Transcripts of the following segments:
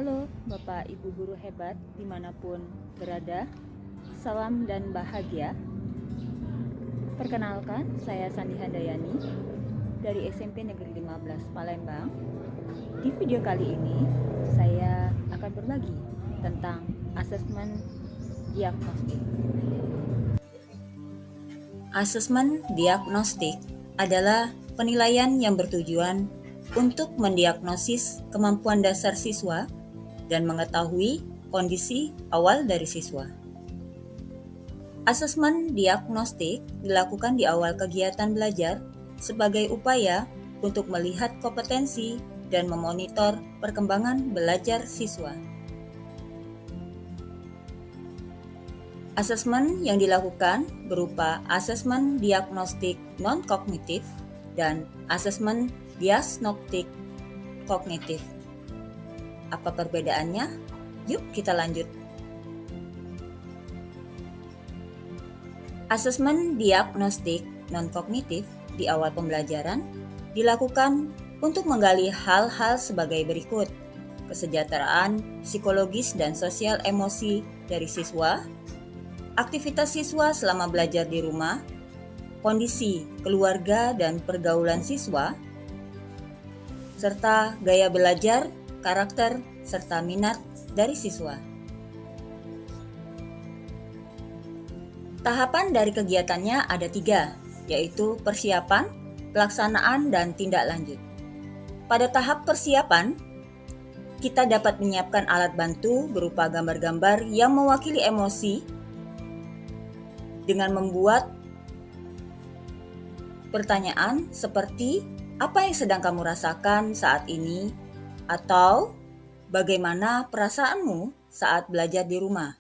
Halo Bapak Ibu Guru hebat dimanapun berada, salam dan bahagia. Perkenalkan, saya Sandi Handayani dari SMP Negeri 15 Palembang. Di video kali ini, saya akan berbagi tentang asesmen diagnostik. Asesmen diagnostik adalah penilaian yang bertujuan untuk mendiagnosis kemampuan dasar siswa dan mengetahui kondisi awal dari siswa. Asesmen diagnostik dilakukan di awal kegiatan belajar sebagai upaya untuk melihat kompetensi dan memonitor perkembangan belajar siswa. Asesmen yang dilakukan berupa asesmen diagnostik non-kognitif dan asesmen diagnostik kognitif. Apa perbedaannya? Yuk kita lanjut. Asesmen diagnostik non-kognitif di awal pembelajaran dilakukan untuk menggali hal-hal sebagai berikut: kesejahteraan, psikologis dan sosial emosi dari siswa, aktivitas siswa selama belajar di rumah, kondisi keluarga dan pergaulan siswa, serta gaya belajar, karakter, serta minat dari siswa. Tahapan dari kegiatannya ada 3, yaitu persiapan, pelaksanaan, dan tindak lanjut. Pada tahap persiapan, kita dapat menyiapkan alat bantu berupa gambar-gambar yang mewakili emosi dengan membuat pertanyaan seperti apa yang sedang kamu rasakan saat ini, atau bagaimana perasaanmu saat belajar di rumah.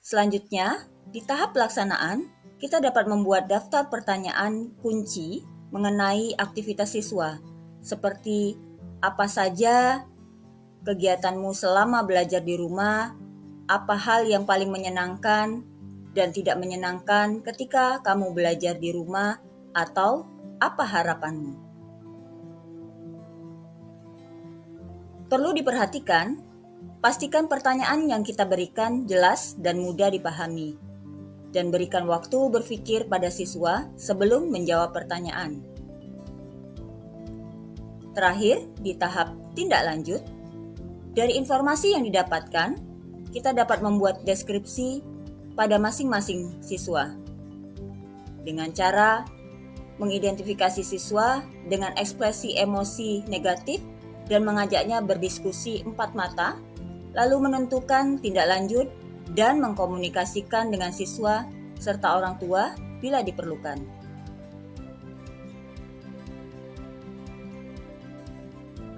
Selanjutnya, di tahap pelaksanaan, kita dapat membuat daftar pertanyaan kunci mengenai aktivitas siswa, seperti apa saja kegiatanmu selama belajar di rumah, apa hal yang paling menyenangkan dan tidak menyenangkan ketika kamu belajar di rumah, atau apa harapanmu. Perlu diperhatikan, pastikan pertanyaan yang kita berikan jelas dan mudah dipahami, dan berikan waktu berpikir pada siswa sebelum menjawab pertanyaan. Terakhir, di tahap tindak lanjut, dari informasi yang didapatkan, kita dapat membuat deskripsi pada masing-masing siswa dengan cara mengidentifikasi siswa dengan ekspresi emosi negatif dan mengajaknya berdiskusi 4 mata, lalu menentukan tindak lanjut dan mengkomunikasikan dengan siswa serta orang tua bila diperlukan.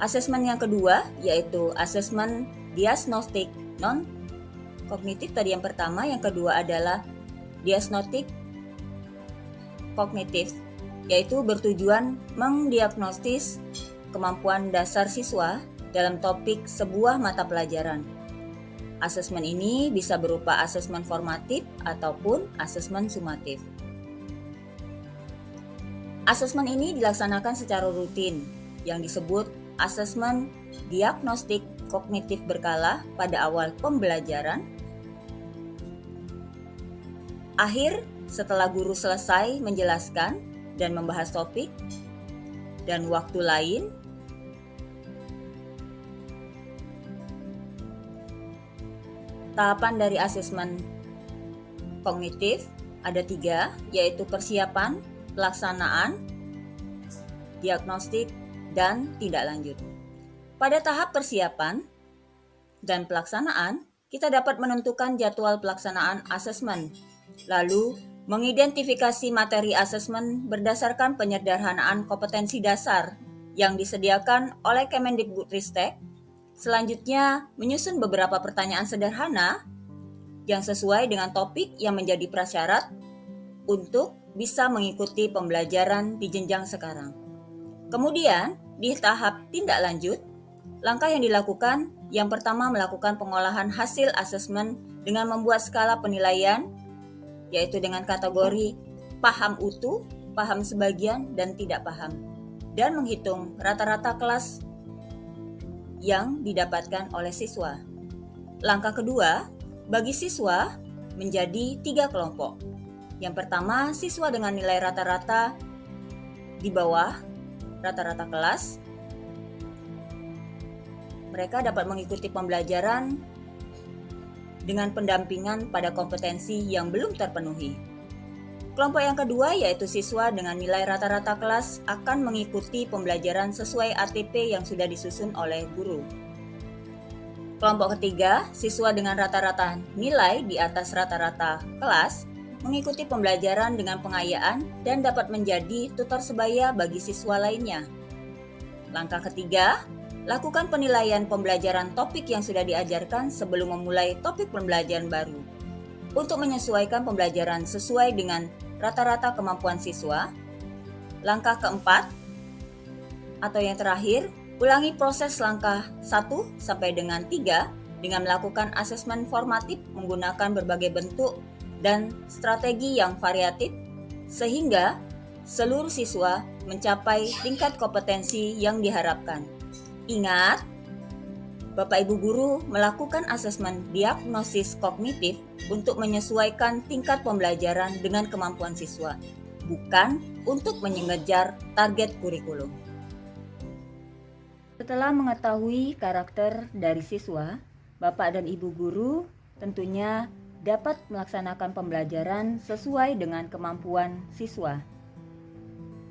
Asesmen yang kedua yaitu asesmen diagnostik non-kognitif. Tadi yang pertama, yang kedua adalah diagnostik kognitif, yaitu bertujuan mendiagnosis kemampuan dasar siswa dalam topik sebuah mata pelajaran. Asesmen ini bisa berupa asesmen formatif ataupun asesmen sumatif. Asesmen ini dilaksanakan secara rutin yang disebut asesmen diagnostik kognitif berkala pada awal pembelajaran. Akhir setelah guru selesai menjelaskan dan membahas topik, dan waktu lain. Tahapan dari asesmen kognitif ada 3, yaitu persiapan, pelaksanaan, diagnostik, dan tindak lanjut. Pada tahap persiapan dan pelaksanaan, kita dapat menentukan jadwal pelaksanaan asesmen, lalu mengidentifikasi materi asesmen berdasarkan penyederhanaan kompetensi dasar yang disediakan oleh Kemendikbudristek. Selanjutnya, menyusun beberapa pertanyaan sederhana yang sesuai dengan topik yang menjadi prasyarat untuk bisa mengikuti pembelajaran di jenjang sekarang. Kemudian, di tahap tindak lanjut, langkah yang dilakukan yang pertama melakukan pengolahan hasil asesmen dengan membuat skala penilaian, yaitu dengan kategori paham utuh, paham sebagian, dan tidak paham, dan menghitung rata-rata kelas yang didapatkan oleh siswa. Langkah kedua, bagi siswa menjadi 3 kelompok. Yang pertama, siswa dengan nilai rata-rata di bawah rata-rata kelas. Mereka dapat mengikuti pembelajaran dengan pendampingan pada kompetensi yang belum terpenuhi. Kelompok yang kedua yaitu siswa dengan nilai rata-rata kelas akan mengikuti pembelajaran sesuai ATP yang sudah disusun oleh guru. Kelompok ketiga, siswa dengan rata-rata nilai di atas rata-rata kelas mengikuti pembelajaran dengan pengayaan dan dapat menjadi tutor sebaya bagi siswa lainnya. Langkah ketiga, lakukan penilaian pembelajaran topik yang sudah diajarkan sebelum memulai topik pembelajaran baru. Untuk menyesuaikan pembelajaran sesuai dengan rata-rata kemampuan siswa. Langkah keempat, atau yang terakhir, ulangi proses langkah 1 sampai dengan 3 dengan melakukan asesmen formatif menggunakan berbagai bentuk dan strategi yang variatif sehingga seluruh siswa mencapai tingkat kompetensi yang diharapkan. Ingat, Bapak Ibu Guru melakukan asesmen diagnosis kognitif untuk menyesuaikan tingkat pembelajaran dengan kemampuan siswa, bukan untuk mengejar target kurikulum. Setelah mengetahui karakter dari siswa, Bapak dan Ibu Guru tentunya dapat melaksanakan pembelajaran sesuai dengan kemampuan siswa.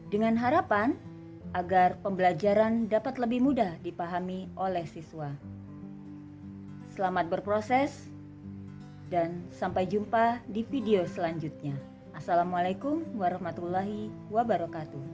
Dengan harapan agar pembelajaran dapat lebih mudah dipahami oleh siswa. Selamat berproses dan sampai jumpa di video selanjutnya. Assalamualaikum warahmatullahi wabarakatuh.